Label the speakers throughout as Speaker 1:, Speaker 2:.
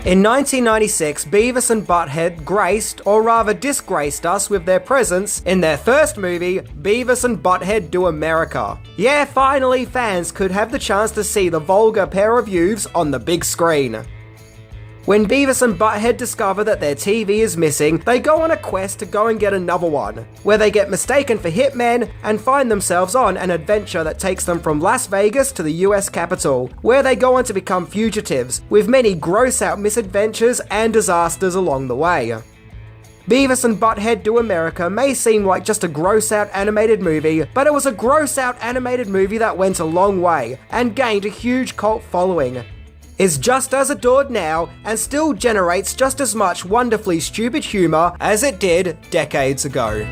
Speaker 1: In 1996, Beavis and Butthead graced, or rather disgraced us with their presence in their first movie, Beavis and Butthead Do America. Yeah, finally fans could have the chance to see the vulgar pair of youths on the big screen. When Beavis and Butthead discover that their TV is missing, they go on a quest to go and get another one, where they get mistaken for hitmen and find themselves on an adventure that takes them from Las Vegas to the US Capitol, where they go on to become fugitives, with many gross-out misadventures and disasters along the way. Beavis and Butthead Do America may seem like just a gross-out animated movie, but it was a gross-out animated movie that went a long way and gained a huge cult following. Is just as adored now and still generates just as much wonderfully stupid humour as it did decades ago.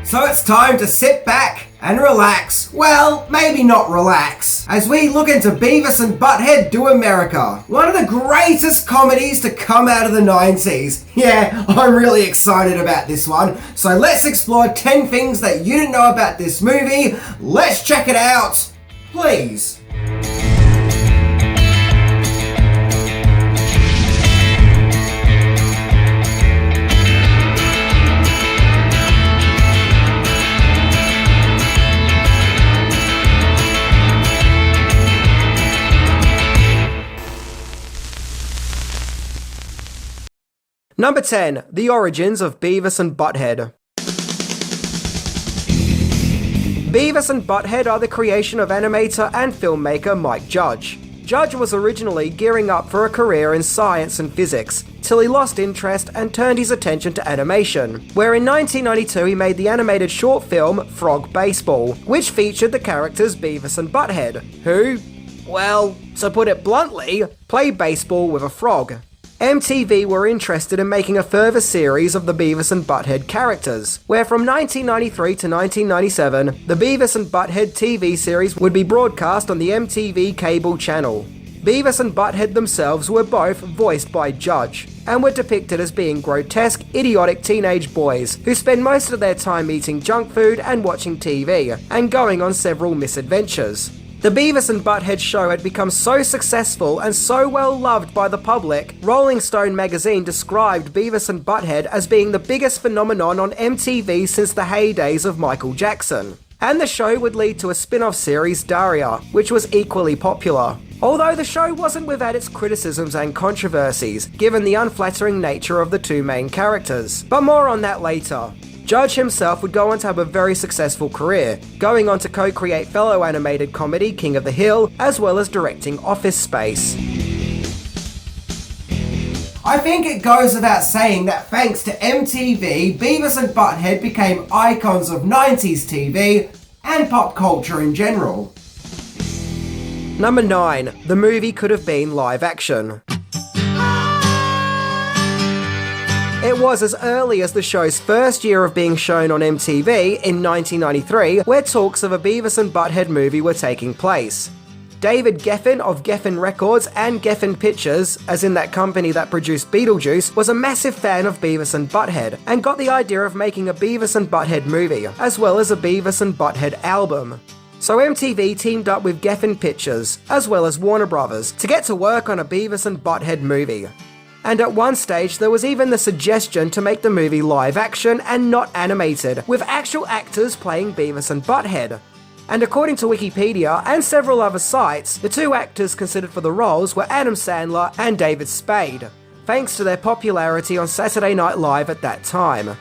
Speaker 2: So it's time to sit back and relax. Well, maybe not relax, as we look into Beavis and Butthead Do America, one of the greatest comedies to come out of the 90s. Yeah, I'm really excited about this one. So let's explore 10 things that you didn't know about this movie. Let's check it out, please.
Speaker 1: Number 10. The origins of Beavis and Butthead. Beavis and Butthead are the creation of animator and filmmaker Mike Judge. Judge was originally gearing up for a career in science and physics, till he lost interest and turned his attention to animation, where in 1992 he made the animated short film Frog Baseball, which featured the characters Beavis and Butthead, who, well, to put it bluntly, play baseball with a frog. MTV were interested in making a further series of the Beavis and Butthead characters, where from 1993 to 1997, the Beavis and Butthead TV series would be broadcast on the MTV cable channel. Beavis and Butthead themselves were both voiced by Judge, and were depicted as being grotesque, idiotic teenage boys who spend most of their time eating junk food and watching TV, and going on several misadventures. The Beavis and Butthead show had become so successful and so well loved by the public, Rolling Stone magazine described Beavis and Butthead as being the biggest phenomenon on MTV since the heydays of Michael Jackson. And the show would lead to a spin-off series, Daria, which was equally popular. Although the show wasn't without its criticisms and controversies, given the unflattering nature of the two main characters. But more on that later. Judge himself would go on to have a very successful career, going on to co-create fellow animated comedy King of the Hill, as well as directing Office Space.
Speaker 2: I think it goes without saying that thanks to MTV, Beavis and Butthead became icons of 90s TV and pop culture in general.
Speaker 1: Number 9. The movie could have been live action. It was as early as the show's first year of being shown on MTV in 1993 where talks of a Beavis and Butthead movie were taking place. David Geffen of Geffen Records and Geffen Pictures, as in that company that produced Beetlejuice, was a massive fan of Beavis and Butthead and got the idea of making a Beavis and Butthead movie, as well as a Beavis and Butthead album. So MTV teamed up with Geffen Pictures, as well as Warner Brothers, to get to work on a Beavis and Butthead movie. And at one stage there was even the suggestion to make the movie live action and not animated, with actual actors playing Beavis and Butthead. And according to Wikipedia and several other sites, the two actors considered for the roles were Adam Sandler and David Spade, thanks to their popularity on Saturday Night Live at that time.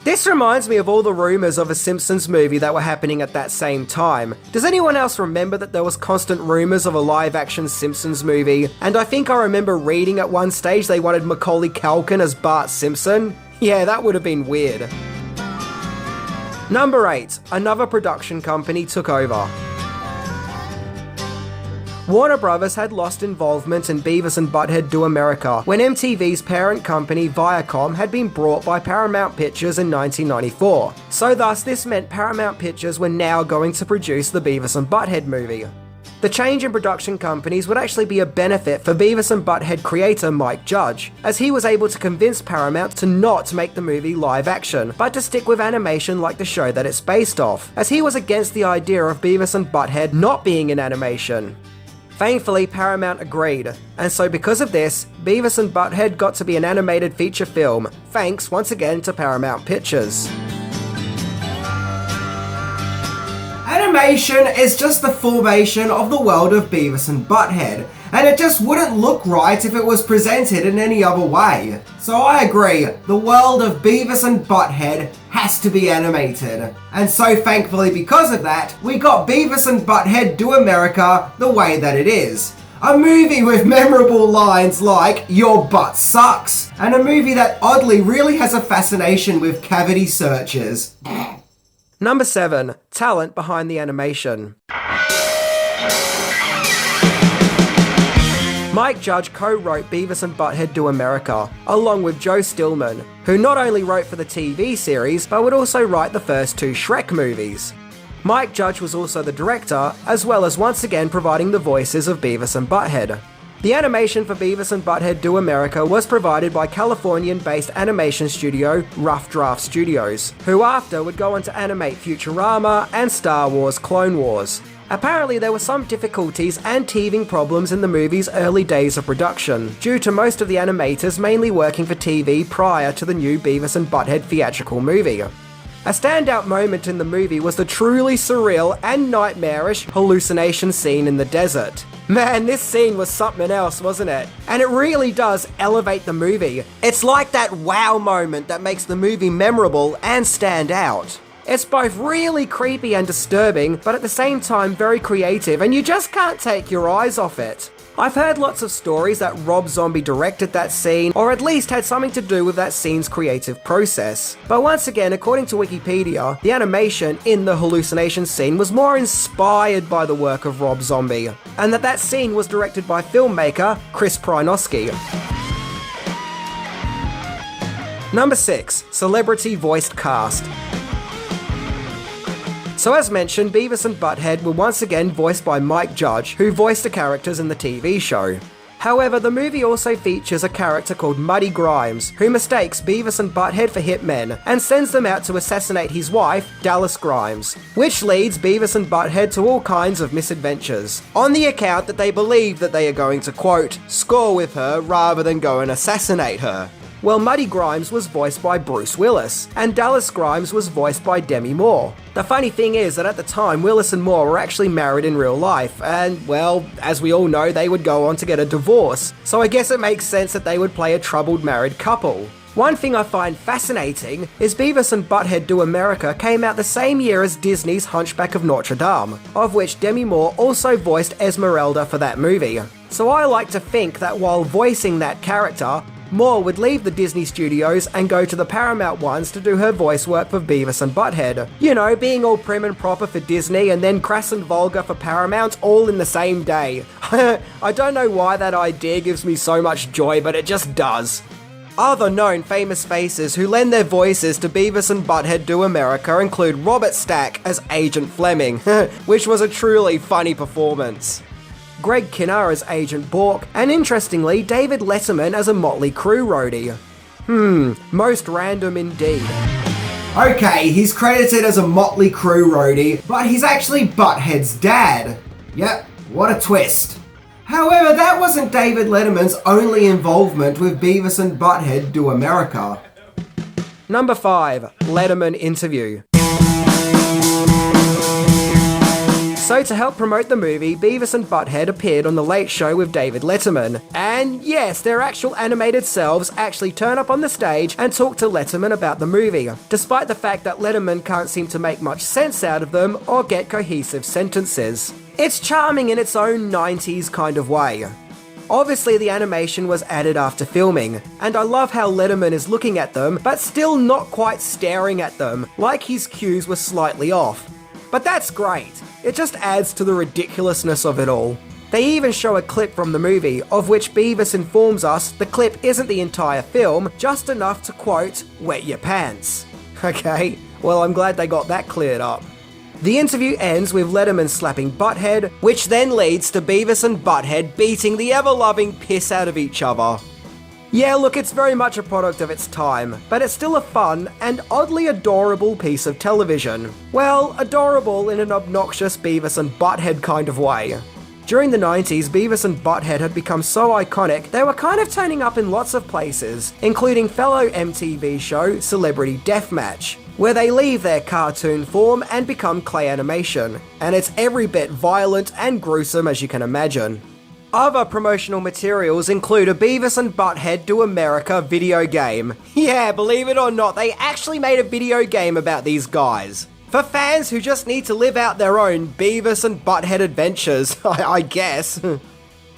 Speaker 1: This reminds me of all the rumours of a Simpsons movie that were happening at that same time. Does anyone else remember that there was constant rumours of a live-action Simpsons movie? And I think I remember reading at one stage they wanted Macaulay Culkin as Bart Simpson. Yeah, that would have been weird. Number 8. Another production company took over. Warner Brothers had lost involvement in Beavis and Butthead Do America when MTV's parent company Viacom had been bought by Paramount Pictures in 1994. So thus this meant Paramount Pictures were now going to produce the Beavis and Butthead movie. The change in production companies would actually be a benefit for Beavis and Butthead creator Mike Judge, as he was able to convince Paramount to not make the movie live action, but to stick with animation like the show that it's based off, as he was against the idea of Beavis and Butthead not being in animation. Thankfully, Paramount agreed, and so because of this, Beavis and Butthead got to be an animated feature film, thanks once again to Paramount Pictures.
Speaker 2: Animation is just the formation of the world of Beavis and Butthead, and it just wouldn't look right if it was presented in any other way. So I agree, the world of Beavis and Butthead has to be animated. And so thankfully because of that, we got Beavis and Butthead Do America the way that it is. A movie with memorable lines like, "Your butt sucks," and a movie that oddly really has a fascination with cavity searches.
Speaker 1: Number 7. Talent behind the animation. Mike Judge co-wrote Beavis and Butthead Do America, along with Joe Stillman, who not only wrote for the TV series, but would also write the first 2 Shrek movies. Mike Judge was also the director, as well as once again providing the voices of Beavis and Butthead. The animation for Beavis and Butthead Do America was provided by Californian-based animation studio Rough Draft Studios, who after would go on to animate Futurama and Star Wars Clone Wars. Apparently there were some difficulties and teething problems in the movie's early days of production, due to most of the animators mainly working for TV prior to the new Beavis and Butthead theatrical movie. A standout moment in the movie was the truly surreal and nightmarish hallucination scene in the desert. Man, this scene was something else, wasn't it? And it really does elevate the movie. It's like that wow moment that makes the movie memorable and stand out. It's both really creepy and disturbing, but at the same time very creative, and you just can't take your eyes off it. I've heard lots of stories that Rob Zombie directed that scene, or at least had something to do with that scene's creative process. But once again, according to Wikipedia, the animation in the hallucination scene was more inspired by the work of Rob Zombie, and that scene was directed by filmmaker Chris Prynowski. Number 6. Celebrity voiced cast. So as mentioned, Beavis and Butthead were once again voiced by Mike Judge, who voiced the characters in the TV show. However, the movie also features a character called Muddy Grimes, who mistakes Beavis and Butthead for hitmen and sends them out to assassinate his wife, Dallas Grimes, which leads Beavis and Butthead to all kinds of misadventures, on the account that they believe that they are going to, quote, score with her rather than go and assassinate her. Well, Muddy Grimes was voiced by Bruce Willis, and Dallas Grimes was voiced by Demi Moore. The funny thing is that at the time, Willis and Moore were actually married in real life, and, well, as we all know, they would go on to get a divorce, so I guess it makes sense that they would play a troubled married couple. One thing I find fascinating is Beavis and Butthead Do America came out the same year as Disney's Hunchback of Notre Dame, of which Demi Moore also voiced Esmeralda for that movie. So I like to think that while voicing that character, Moore would leave the Disney studios and go to the Paramount ones to do her voice work for Beavis and Butthead. You know, being all prim and proper for Disney and then crass and vulgar for Paramount all in the same day. I don't know why that idea gives me so much joy, but it just does. Other known famous faces who lend their voices to Beavis and Butthead Do America include Robert Stack as Agent Fleming, which was a truly funny performance. Greg Kinnear as Agent Bork, and interestingly, David Letterman as a Motley Crue roadie. Most random indeed.
Speaker 2: Okay, he's credited as a Motley Crue roadie, but he's actually Butthead's dad. Yep, what a twist. However, that wasn't David Letterman's only involvement with Beavis and Butthead Do America.
Speaker 1: Number 5. Letterman interview. So to help promote the movie, Beavis and Butthead appeared on The Late Show with David Letterman. And yes, their actual animated selves actually turn up on the stage and talk to Letterman about the movie, despite the fact that Letterman can't seem to make much sense out of them or get cohesive sentences. It's charming in its own 90s kind of way. Obviously the animation was added after filming, and I love how Letterman is looking at them, but still not quite staring at them, like his cues were slightly off. But that's great. It just adds to the ridiculousness of it all. They even show a clip from the movie, of which Beavis informs us the clip isn't the entire film, just enough to, quote, wet your pants. Okay, well I'm glad they got that cleared up. The interview ends with Letterman slapping Butthead, which then leads to Beavis and Butthead beating the ever-loving piss out of each other. Yeah, look, it's very much a product of its time, but it's still a fun and oddly adorable piece of television. Well, adorable in an obnoxious Beavis and Butthead kind of way. During the 90s, Beavis and Butthead had become so iconic, they were kind of turning up in lots of places, including fellow MTV show Celebrity Deathmatch, where they leave their cartoon form and become clay animation, and it's every bit violent and gruesome as you can imagine. Other promotional materials include a Beavis and Butthead Do America video game. Yeah, believe it or not, they actually made a video game about these guys. For fans who just need to live out their own Beavis and Butthead adventures, I guess.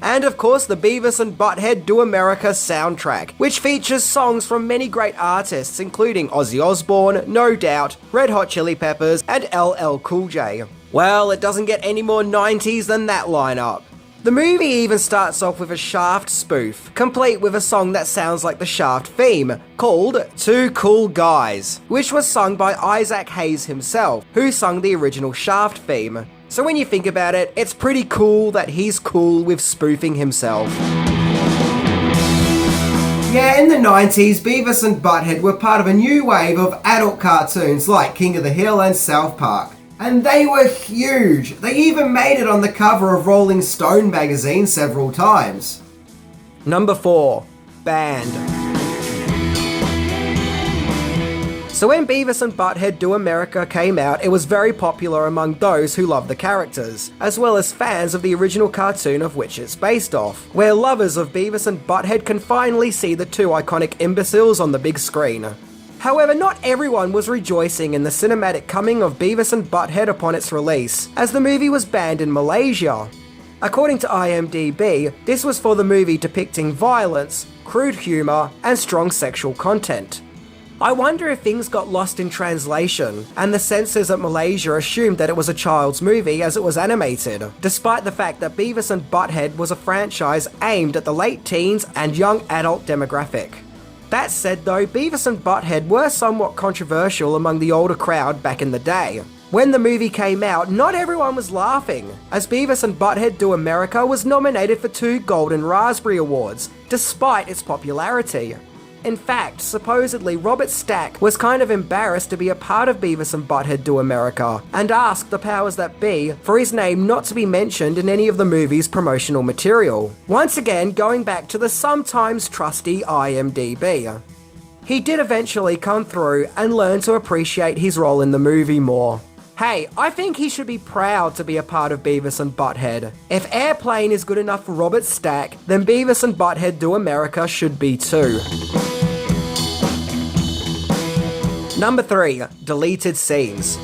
Speaker 1: And of course, the Beavis and Butthead Do America soundtrack, which features songs from many great artists including Ozzy Osbourne, No Doubt, Red Hot Chili Peppers, and LL Cool J. Well, it doesn't get any more 90s than that lineup. The movie even starts off with a Shaft spoof, complete with a song that sounds like the Shaft theme, called Two Cool Guys, which was sung by Isaac Hayes himself, who sung the original Shaft theme. So when you think about it, it's pretty cool that he's cool with spoofing himself.
Speaker 2: Yeah, in the 90s, Beavis and Butthead were part of a new wave of adult cartoons like King of the Hill and South Park. And they were huge! They even made it on the cover of Rolling Stone magazine several times.
Speaker 1: Number 4. Band. So when Beavis and Butthead Do America came out, it was very popular among those who love the characters, as well as fans of the original cartoon of which it's based off, where lovers of Beavis and Butthead can finally see the two iconic imbeciles on the big screen. However, not everyone was rejoicing in the cinematic coming of Beavis and Butthead upon its release, as the movie was banned in Malaysia. According to IMDb, this was for the movie depicting violence, crude humour, and strong sexual content. I wonder if things got lost in translation, and the censors at Malaysia assumed that it was a child's movie as it was animated, despite the fact that Beavis and Butthead was a franchise aimed at the late teens and young adult demographic. That said though, Beavis and Butthead were somewhat controversial among the older crowd back in the day. When the movie came out, not everyone was laughing, as Beavis and Butthead Do America was nominated for 2 Golden Raspberry Awards, despite its popularity. In fact, supposedly Robert Stack was kind of embarrassed to be a part of Beavis and Butthead Do America, and asked the powers that be for his name not to be mentioned in any of the movie's promotional material. Once again, going back to the sometimes trusty IMDb. He did eventually come through and learn to appreciate his role in the movie more. Hey, I think he should be proud to be a part of Beavis and Butthead. If Airplane is good enough for Robert Stack, then Beavis and Butthead Do America should be too. Number 3. Deleted scenes.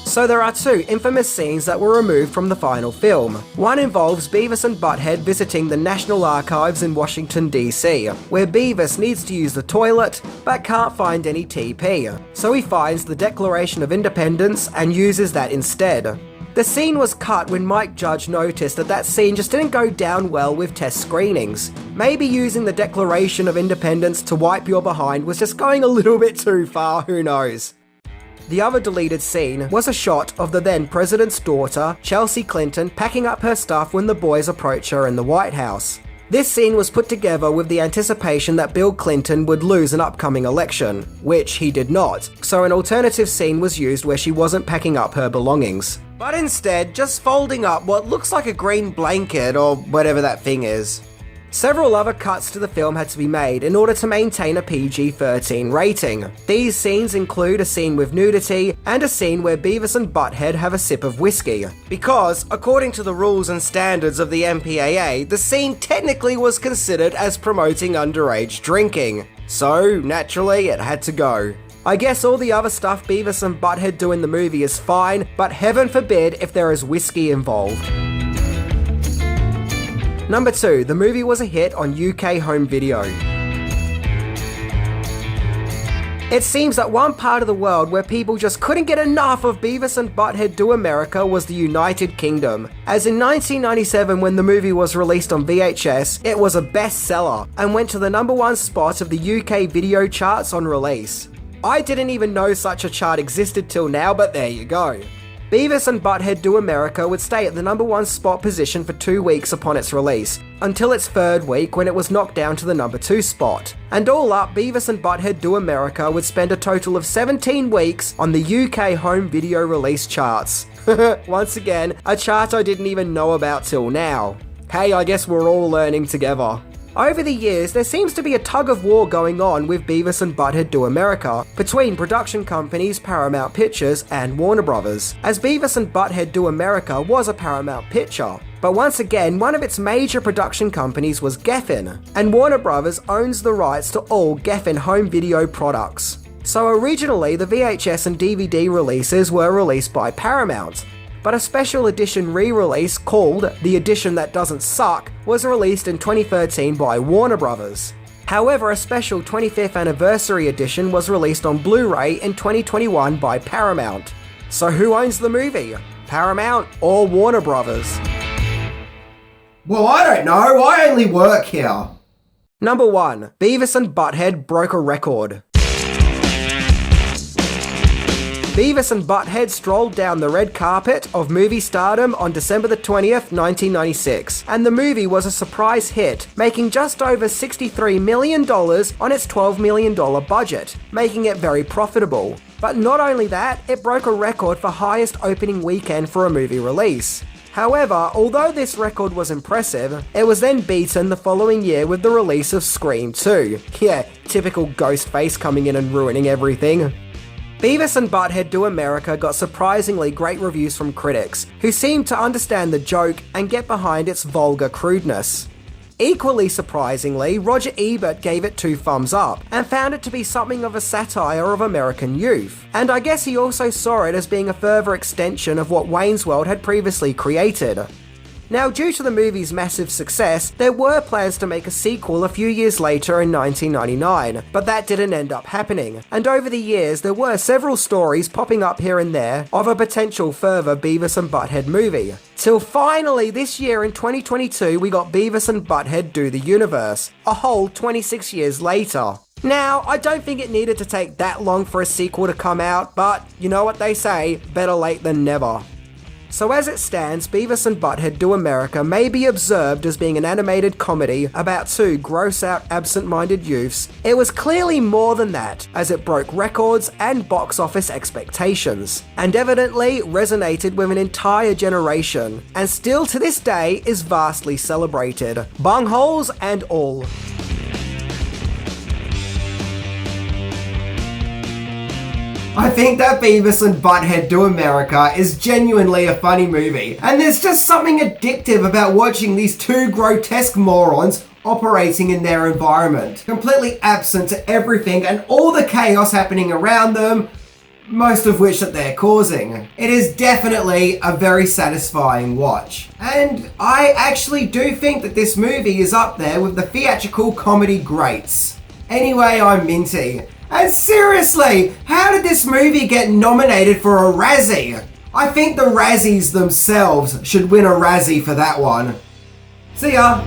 Speaker 1: So there are 2 infamous scenes that were removed from the final film. One involves Beavis and Butthead visiting the National Archives in Washington DC, where Beavis needs to use the toilet, but can't find any TP. So he finds the Declaration of Independence and uses that instead. The scene was cut when Mike Judge noticed that scene just didn't go down well with test screenings. Maybe using the Declaration of Independence to wipe your behind was just going a little bit too far, who knows. The other deleted scene was a shot of the then president's daughter, Chelsea Clinton, packing up her stuff when the boys approach her in the White House. This scene was put together with the anticipation that Bill Clinton would lose an upcoming election, which he did not, so an alternative scene was used where she wasn't packing up her belongings, but instead just folding up what looks like a green blanket or whatever that thing is. Several other cuts to the film had to be made in order to maintain a PG-13 rating. These scenes include a scene with nudity and a scene where Beavis and Butthead have a sip of whiskey, because, according to the rules and standards of the MPAA, the scene technically was considered as promoting underage drinking. So, naturally, it had to go. I guess all the other stuff Beavis and Butthead do in the movie is fine, but heaven forbid if there is whiskey involved. Number 2, the movie was a hit on UK home video. It seems that one part of the world where people just couldn't get enough of Beavis and Butthead Do America was the United Kingdom, as in 1997 when the movie was released on VHS, it was a bestseller and went to the number 1 spot of the UK video charts on release. I didn't even know such a chart existed till now, but there you go. Beavis and Butthead Do America would stay at the number 1 spot position for 2 weeks upon its release, until its 3rd week when it was knocked down to the number 2 spot. And all up, Beavis and Butthead Do America would spend a total of 17 weeks on the UK home video release charts. Once again, a chart I didn't even know about till now. Hey, I guess we're all learning together. Over the years, there seems to be a tug of war going on with Beavis and Butthead Do America between production companies Paramount Pictures and Warner Brothers, as Beavis and Butthead Do America was a Paramount picture. But once again, one of its major production companies was Geffen, and Warner Brothers owns the rights to all Geffen home video products. So originally, the VHS and DVD releases were released by Paramount, but a special edition re-release called The Edition That Doesn't Suck was released in 2013 by Warner Brothers. However, a special 25th anniversary edition was released on Blu-ray in 2021 by Paramount. So who owns the movie? Paramount or Warner Brothers?
Speaker 2: Well, I don't know, I only work here.
Speaker 1: Number 1. Beavis and Butthead broke a record. Beavis and Butthead strolled down the red carpet of movie stardom on December the 20th, 1996, and the movie was a surprise hit, making just over $63 million on its $12 million budget, making it very profitable. But not only that, it broke a record for highest opening weekend for a movie release. However, although this record was impressive, it was then beaten the following year with the release of Scream 2. Yeah, typical Ghostface coming in and ruining everything. Beavis and Butthead Do America got surprisingly great reviews from critics, who seemed to understand the joke and get behind its vulgar crudeness. Equally surprisingly, Roger Ebert gave it 2 thumbs up, and found it to be something of a satire of American youth. And I guess he also saw it as being a further extension of what Wayne's World had previously created. Now, due to the movie's massive success, there were plans to make a sequel a few years later in 1999, but that didn't end up happening. And over the years, there were several stories popping up here and there of a potential further Beavis and Butthead movie. Till finally, this year in 2022, we got Beavis and Butthead Do the Universe, a whole 26 years later. Now, I don't think it needed to take that long for a sequel to come out, but you know what they say, better late than never. So as it stands, Beavis and Butthead Do America may be observed as being an animated comedy about 2 gross-out absent-minded youths. It was clearly more than that, as it broke records and box office expectations, and evidently resonated with an entire generation, and still to this day is vastly celebrated, bungholes and all.
Speaker 2: I think that Beavis and Butthead Do America is genuinely a funny movie, and there's just something addictive about watching these 2 grotesque morons operating in their environment, completely absent to everything and all the chaos happening around them, most of which that they're causing. It is definitely a very satisfying watch. And I actually do think that this movie is up there with the theatrical comedy greats. Anyway, I'm Minty. And seriously, how did this movie get nominated for a Razzie? I think the Razzies themselves should win a Razzie for that one. See ya!